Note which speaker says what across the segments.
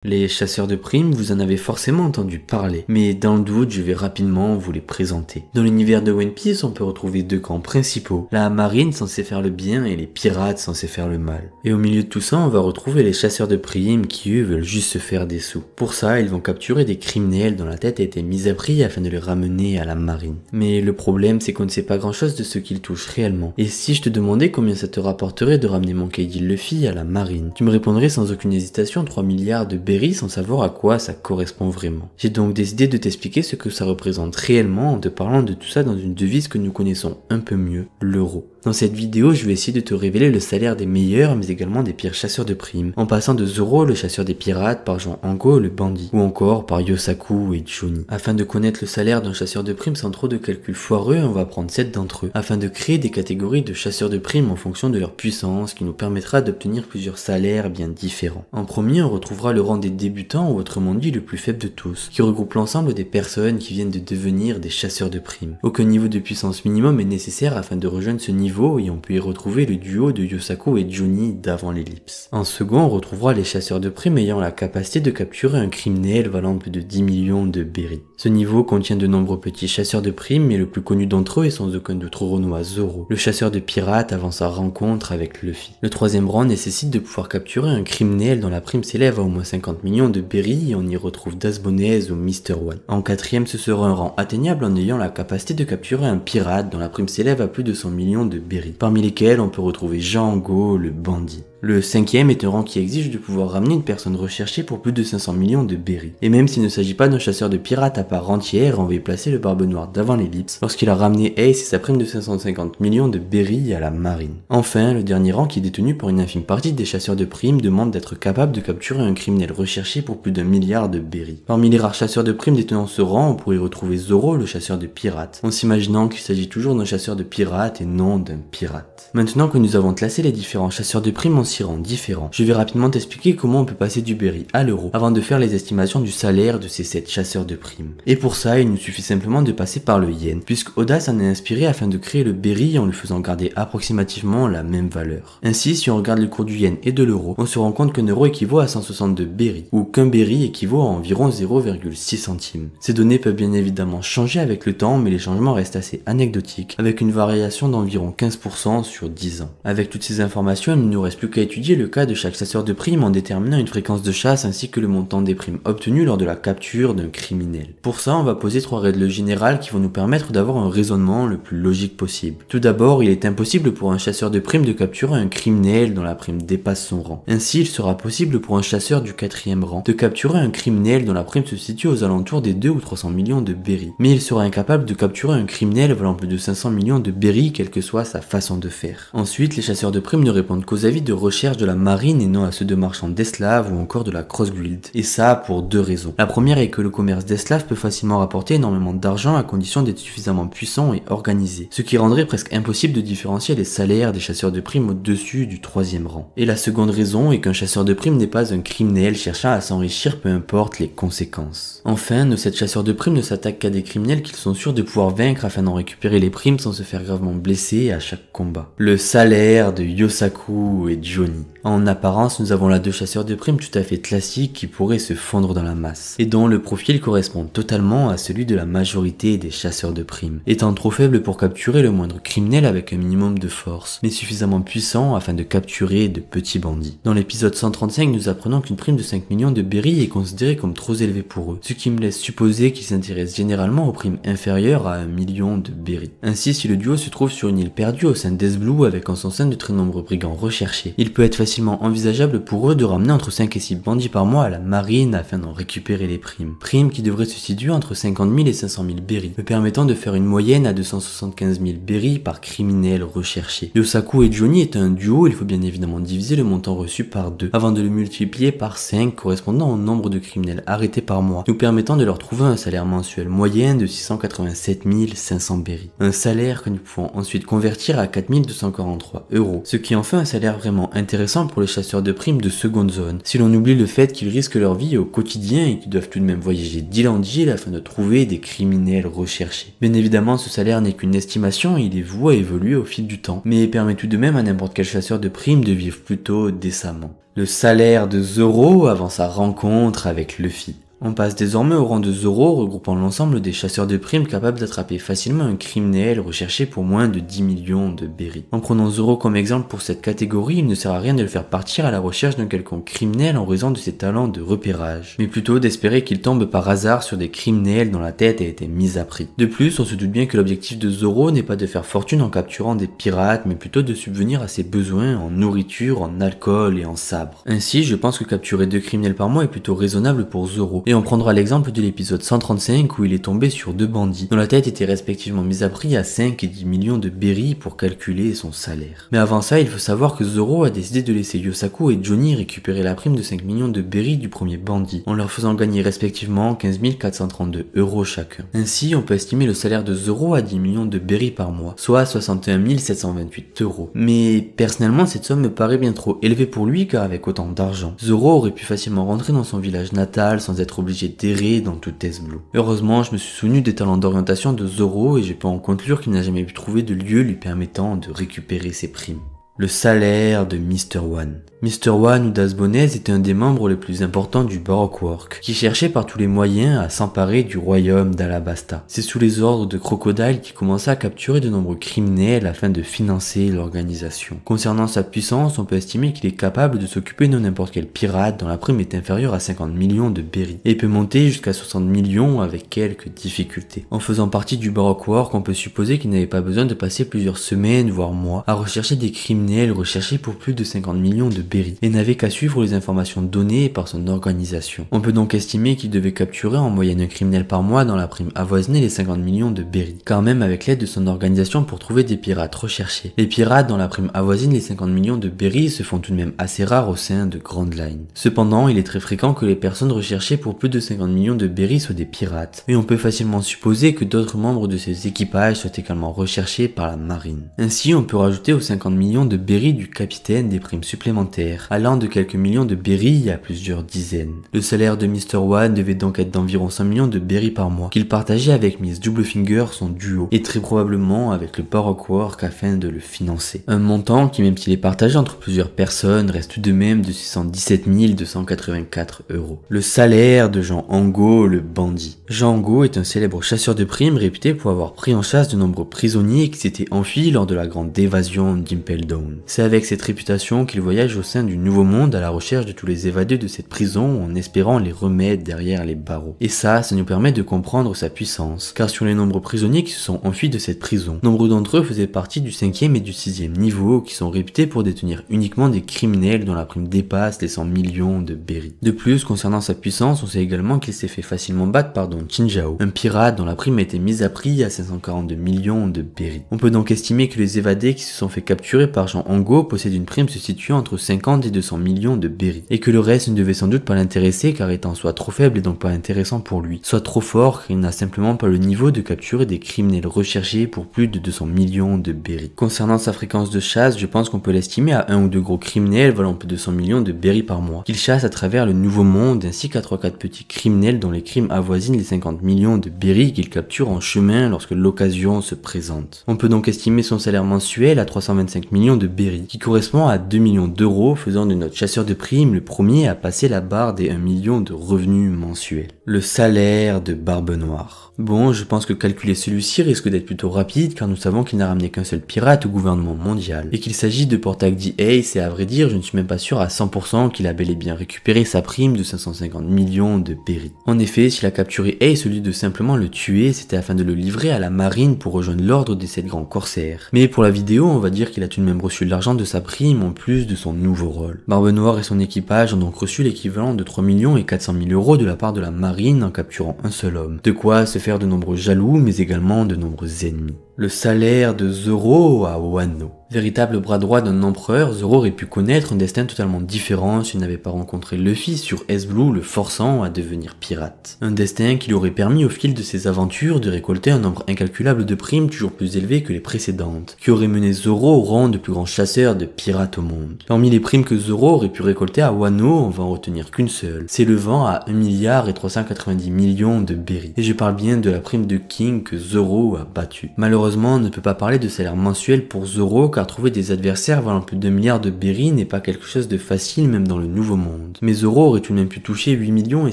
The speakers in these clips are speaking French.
Speaker 1: Les chasseurs de primes, vous en avez forcément entendu parler, mais dans le doute, je vais rapidement vous les présenter. Dans l'univers de One Piece, on peut retrouver deux camps principaux, la marine censée faire le bien et les pirates censés faire le mal. Et au milieu de tout ça, on va retrouver les chasseurs de primes qui eux veulent juste se faire des sous. Pour ça, ils vont capturer des criminels dont la tête a été mise à prix afin de les ramener à la marine. Mais le problème, c'est qu'on ne sait pas grand chose de ce qu'ils touchent réellement. Et si je te demandais combien ça te rapporterait de ramener Monkey D. Luffy à la marine, tu me répondrais sans aucune hésitation 3 milliards de sans savoir à quoi ça correspond vraiment. J'ai donc décidé de t'expliquer ce que ça représente réellement en te parlant de tout ça dans une devise que nous connaissons un peu mieux, l'euro. Dans cette vidéo, je vais essayer de te révéler le salaire des meilleurs mais également des pires chasseurs de primes, en passant de Zoro, le chasseur des pirates, par Jean Ango, le bandit, ou encore par Yosaku et Johnny. Afin de connaître le salaire d'un chasseur de primes sans trop de calculs foireux, on va prendre 7 d'entre eux, afin de créer des catégories de chasseurs de primes en fonction de leur puissance, qui nous permettra d'obtenir plusieurs salaires bien différents. En premier, on retrouvera le rang des débutants, ou autrement dit le plus faible de tous, qui regroupe l'ensemble des personnes qui viennent de devenir des chasseurs de primes. Aucun niveau de puissance minimum est nécessaire afin de rejoindre ce niveau, et on peut y retrouver le duo de Yosaku et Johnny d'avant l'ellipse. En second, on retrouvera les chasseurs de primes ayant la capacité de capturer un criminel valant plus de 10 millions de berries. Ce niveau contient de nombreux petits chasseurs de primes, mais le plus connu d'entre eux est sans aucun doute Roronoa Zoro, le chasseur de pirates avant sa rencontre avec Luffy. Le troisième rang nécessite de pouvoir capturer un criminel dont la prime s'élève à au moins 50 millions de berries, et on y retrouve Das Bonez ou Mr. One. En quatrième, ce sera un rang atteignable en ayant la capacité de capturer un pirate dont la prime s'élève à plus de 100 millions de berries, parmi lesquels on peut retrouver Django, le bandit. Le cinquième est un rang qui exige de pouvoir ramener une personne recherchée pour plus de 500 millions de berries. Et même s'il ne s'agit pas d'un chasseur de pirates à part entière, on va y placer le Barbe Noire d'avant l'ellipse, lorsqu'il a ramené Ace et sa prime de 550 millions de berries à la marine. Enfin, le dernier rang, qui est détenu par une infime partie des chasseurs de primes, demande d'être capable de capturer un criminel recherché pour plus d'1 milliard de berries. Parmi les rares chasseurs de primes détenant ce rang, on pourrait retrouver Zoro, le chasseur de pirates, en s'imaginant qu'il s'agit toujours d'un chasseur de pirates et non d'un pirate. Maintenant que nous avons classé les différents chasseurs de primes en 6 rangs différents, je vais rapidement t'expliquer comment on peut passer du berry à l'euro avant de faire les estimations du salaire de ces 7 chasseurs de primes. Et pour ça, il nous suffit simplement de passer par le yen, puisque Oda s'en est inspiré afin de créer le berry en lui faisant garder approximativement la même valeur. Ainsi, si on regarde le cours du yen et de l'euro, on se rend compte qu'un euro équivaut à 162 berry, ou qu'un berry équivaut à environ 0,6 centimes. Ces données peuvent bien évidemment changer avec le temps, mais les changements restent assez anecdotiques, avec une variation d'environ 15% sur 10 ans. Avec toutes ces informations, il ne nous reste plus qu'à étudier le cas de chaque chasseur de primes en déterminant une fréquence de chasse ainsi que le montant des primes obtenues lors de la capture d'un criminel. Pour ça, on va poser 3 règles générales qui vont nous permettre d'avoir un raisonnement le plus logique possible. Tout d'abord, il est impossible pour un chasseur de primes de capturer un criminel dont la prime dépasse son rang. Ainsi, il sera possible pour un chasseur du 4e rang de capturer un criminel dont la prime se situe aux alentours des 2 ou 300 millions de berries. Mais il sera incapable de capturer un criminel valant plus de 500 millions de berries, quelle que soit sa façon de faire. Ensuite, les chasseurs de primes ne répondent qu'aux avis de recherche de la marine et non à ceux de marchands d'esclaves ou encore de la Cross Guild. Et ça pour 2 raisons. La première est que le commerce d'esclaves peut facilement rapporter énormément d'argent à condition d'être suffisamment puissant et organisé, ce qui rendrait presque impossible de différencier les salaires des chasseurs de primes au-dessus du 3e rang. Et la seconde raison est qu'un chasseur de primes n'est pas un criminel cherchant à s'enrichir peu importe les conséquences. Enfin, nos 7 chasseurs de primes ne s'attaquent qu'à des criminels qu'ils sont sûrs de pouvoir vaincre afin d'en récupérer les primes sans se faire gravement blesser à chaque combat. Le salaire de Yosaku et Johnny. En apparence, nous avons là 2 chasseurs de primes tout à fait classiques qui pourraient se fondre dans la masse, et dont le profil correspond totalement à celui de la majorité des chasseurs de primes, étant trop faible pour capturer le moindre criminel avec un minimum de force, mais suffisamment puissant afin de capturer de petits bandits. Dans l'épisode 135, nous apprenons qu'une prime de 5 millions de berries est considérée comme trop élevée pour eux, ce qui me laisse supposer qu'ils s'intéressent généralement aux primes inférieures à 1 million de berries. Ainsi, si le duo se trouve sur une île perdue au sein d'Ace Blue avec en son sein de très nombreux brigands recherchés, il peut être facilement envisageable pour eux de ramener entre 5 et 6 bandits par mois à la marine afin d'en récupérer les primes. Primes qui devraient se situer entre 50 000 et 500 000 berries, me permettant de faire une moyenne à 275 000 berries par criminel recherché. Yosaku et Johnny est un duo, il faut bien évidemment diviser le montant reçu par 2, avant de le multiplier par 5 correspondant au nombre de criminels arrêtés par mois, nous permettant de leur trouver un salaire mensuel moyen de 687 500 berries. Un salaire que nous pouvons ensuite convertir à 4 243 €, ce qui en fait un salaire vraiment intéressant intéressant pour les chasseurs de primes de seconde zone, si l'on oublie le fait qu'ils risquent leur vie au quotidien et qu'ils doivent tout de même voyager d'île en île afin de trouver des criminels recherchés. Bien évidemment, ce salaire n'est qu'une estimation et il est voué à évoluer au fil du temps, mais permet tout de même à n'importe quel chasseur de primes de vivre plutôt décemment. Le salaire de Zoro avant sa rencontre avec Luffy. On passe désormais au rang de Zoro, regroupant l'ensemble des chasseurs de primes capables d'attraper facilement un criminel recherché pour moins de 10 millions de berries. En prenant Zoro comme exemple pour cette catégorie, il ne sert à rien de le faire partir à la recherche d'un quelconque criminel en raison de ses talents de repérage, mais plutôt d'espérer qu'il tombe par hasard sur des criminels dont la tête a été mise à prix. De plus, on se doute bien que l'objectif de Zoro n'est pas de faire fortune en capturant des pirates, mais plutôt de subvenir à ses besoins en nourriture, en alcool et en sabre. Ainsi, je pense que capturer 2 criminels par mois est plutôt raisonnable pour Zoro. Et on prendra l'exemple de l'épisode 135 où il est tombé sur 2 bandits, dont la tête était respectivement mise à prix à 5 et 10 millions de berries pour calculer son salaire. Mais avant ça, il faut savoir que Zoro a décidé de laisser Yosaku et Johnny récupérer la prime de 5 millions de berries du premier bandit, en leur faisant gagner respectivement 15 432 € chacun. Ainsi, on peut estimer le salaire de Zoro à 10 millions de berries par mois, soit 61 728 €. Mais personnellement, cette somme me paraît bien trop élevée pour lui car avec autant d'argent, Zoro aurait pu facilement rentrer dans son village natal sans être obligé d'errer dans tout Test Blue. Heureusement, je me suis souvenu des talents d'orientation de Zoro et je peux en conclure qu'il n'a jamais pu trouver de lieu lui permettant de récupérer ses primes. Le salaire de Mr. One. Mr. One ou Das Bones était un des membres les plus importants du Baroque Work, qui cherchait par tous les moyens à s'emparer du royaume d'Alabasta. C'est sous les ordres de Crocodile qu'il commença à capturer de nombreux criminels afin de financer l'organisation. Concernant sa puissance, on peut estimer qu'il est capable de s'occuper de n'importe quel pirate dont la prime est inférieure à 50 millions de berries, et peut monter jusqu'à 60 millions avec quelques difficultés. En faisant partie du Baroque Work, on peut supposer qu'il n'avait pas besoin de passer plusieurs semaines, voire mois, à rechercher des criminels recherchés pour plus de 50 millions de berries, et n'avait qu'à suivre les informations données par son organisation. On peut donc estimer qu'il devait capturer en moyenne un criminel par mois dans la prime avoisinait les 50 millions de berries, car même avec l'aide de son organisation pour trouver des pirates recherchés, les pirates dont la prime avoisine les 50 millions de berries se font tout de même assez rares au sein de Grand Line. Cependant, il est très fréquent que les personnes recherchées pour plus de 50 millions de berries soient des pirates, et on peut facilement supposer que d'autres membres de ces équipages soient également recherchés par la marine. Ainsi, on peut rajouter aux 50 millions de berries du capitaine des primes supplémentaires, allant de quelques millions de berries à plusieurs dizaines. Le salaire de Mr. One devait donc être d'environ 100 millions de berries par mois, qu'il partageait avec Miss Doublefinger, son duo, et très probablement avec le Baroque Work afin de le financer. Un montant qui, même s'il est partagé entre plusieurs personnes, reste tout de même de 617 284 €. Le salaire de Jean Ango, le bandit. Jean Ango est un célèbre chasseur de primes réputé pour avoir pris en chasse de nombreux prisonniers qui s'étaient enfuis lors de la grande évasion d'Impel Down. C'est avec cette réputation qu'il voyage au sein du Nouveau Monde à la recherche de tous les évadés de cette prison en espérant les remettre derrière les barreaux. Et ça nous permet de comprendre sa puissance, car sur les nombreux prisonniers qui se sont enfuis de cette prison, nombreux d'entre eux faisaient partie du 5e et du 6e niveau qui sont réputés pour détenir uniquement des criminels dont la prime dépasse les 100 millions de berries. De plus, concernant sa puissance, on sait également qu'il s'est fait facilement battre par Don Chinjao, un pirate dont la prime a été mise à prix à 542 millions de berries. On peut donc estimer que les évadés qui se sont fait capturer par Jean Ango possèdent une prime se situant entre 50 et 200 millions de berries, et que le reste ne devait sans doute pas l'intéresser car étant soit trop faible et donc pas intéressant pour lui, soit trop fort car il n'a simplement pas le niveau de capturer des criminels recherchés pour plus de 200 millions de berries. Concernant sa fréquence de chasse, je pense qu'on peut l'estimer à 1 ou 2 gros criminels valant plus de 200 millions de berries par mois, qu'il chasse à travers le Nouveau Monde, ainsi qu'à 3-4 petits criminels dont les crimes avoisinent les 50 millions de berries qu'il capture en chemin lorsque l'occasion se présente. On peut donc estimer son salaire mensuel à 325 millions de berries, qui correspond à 2 millions d'euros, faisant de notre chasseur de primes le premier à passer la barre des 1 million de revenus mensuels. Le salaire de Barbe Noire. Bon, je pense que calculer celui-ci risque d'être plutôt rapide car nous savons qu'il n'a ramené qu'un seul pirate au gouvernement mondial et qu'il s'agit de Portagdi Ace et à vrai dire je ne suis même pas sûr à 100% qu'il a bel et bien récupéré sa prime de 550 millions de berries. En effet, s'il a capturé Ace au lieu de simplement le tuer, c'était afin de le livrer à la marine pour rejoindre l'ordre des 7 grands corsaires. Mais pour la vidéo, on va dire qu'il a tout de même reçu l'argent de sa prime en plus de son nouveau rôle. Barbe Noire et son équipage ont donc reçu l'équivalent de 3 400 000 € de la part de la marine en capturant un seul homme. De quoi se faire de nombreux jaloux mais également de nombreux ennemis. Le salaire de Zoro à Wano. Véritable bras droit d'un empereur, Zoro aurait pu connaître un destin totalement différent s'il n'avait pas rencontré Luffy sur S Blue, le forçant à devenir pirate. Un destin qui lui aurait permis au fil de ses aventures de récolter un nombre incalculable de primes toujours plus élevées que les précédentes, qui aurait mené Zoro au rang de plus grand chasseur de pirates au monde. Parmi les primes que Zoro aurait pu récolter à Wano, on va en retenir qu'une seule, s'élevant à 1,390 milliard de berries. Et je parle bien de la prime de King que Zoro a battue. Malheureusement, on ne peut pas parler de salaire mensuel pour Zoro car trouver des adversaires valant plus de 2 milliards de berries n'est pas quelque chose de facile même dans le nouveau monde. Mais Zoro aurait tout de même pu toucher 8 millions et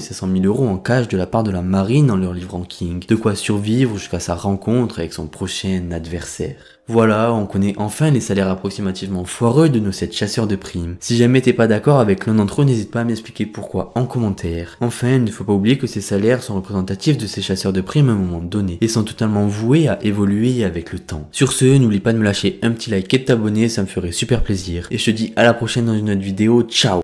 Speaker 1: 500 000 euros en cash de la part de la marine en leur livrant King, de quoi survivre jusqu'à sa rencontre avec son prochain adversaire. Voilà, on connaît enfin les salaires approximativement foireux de nos 7 chasseurs de primes. Si jamais t'es pas d'accord avec l'un d'entre eux, n'hésite pas à m'expliquer pourquoi en commentaire. Enfin, il ne faut pas oublier que ces salaires sont représentatifs de ces chasseurs de primes à un moment donné, et sont totalement voués à évoluer avec le temps. Sur ce, n'oublie pas de me lâcher un petit like et de t'abonner, ça me ferait super plaisir. Et je te dis à la prochaine dans une autre vidéo, ciao!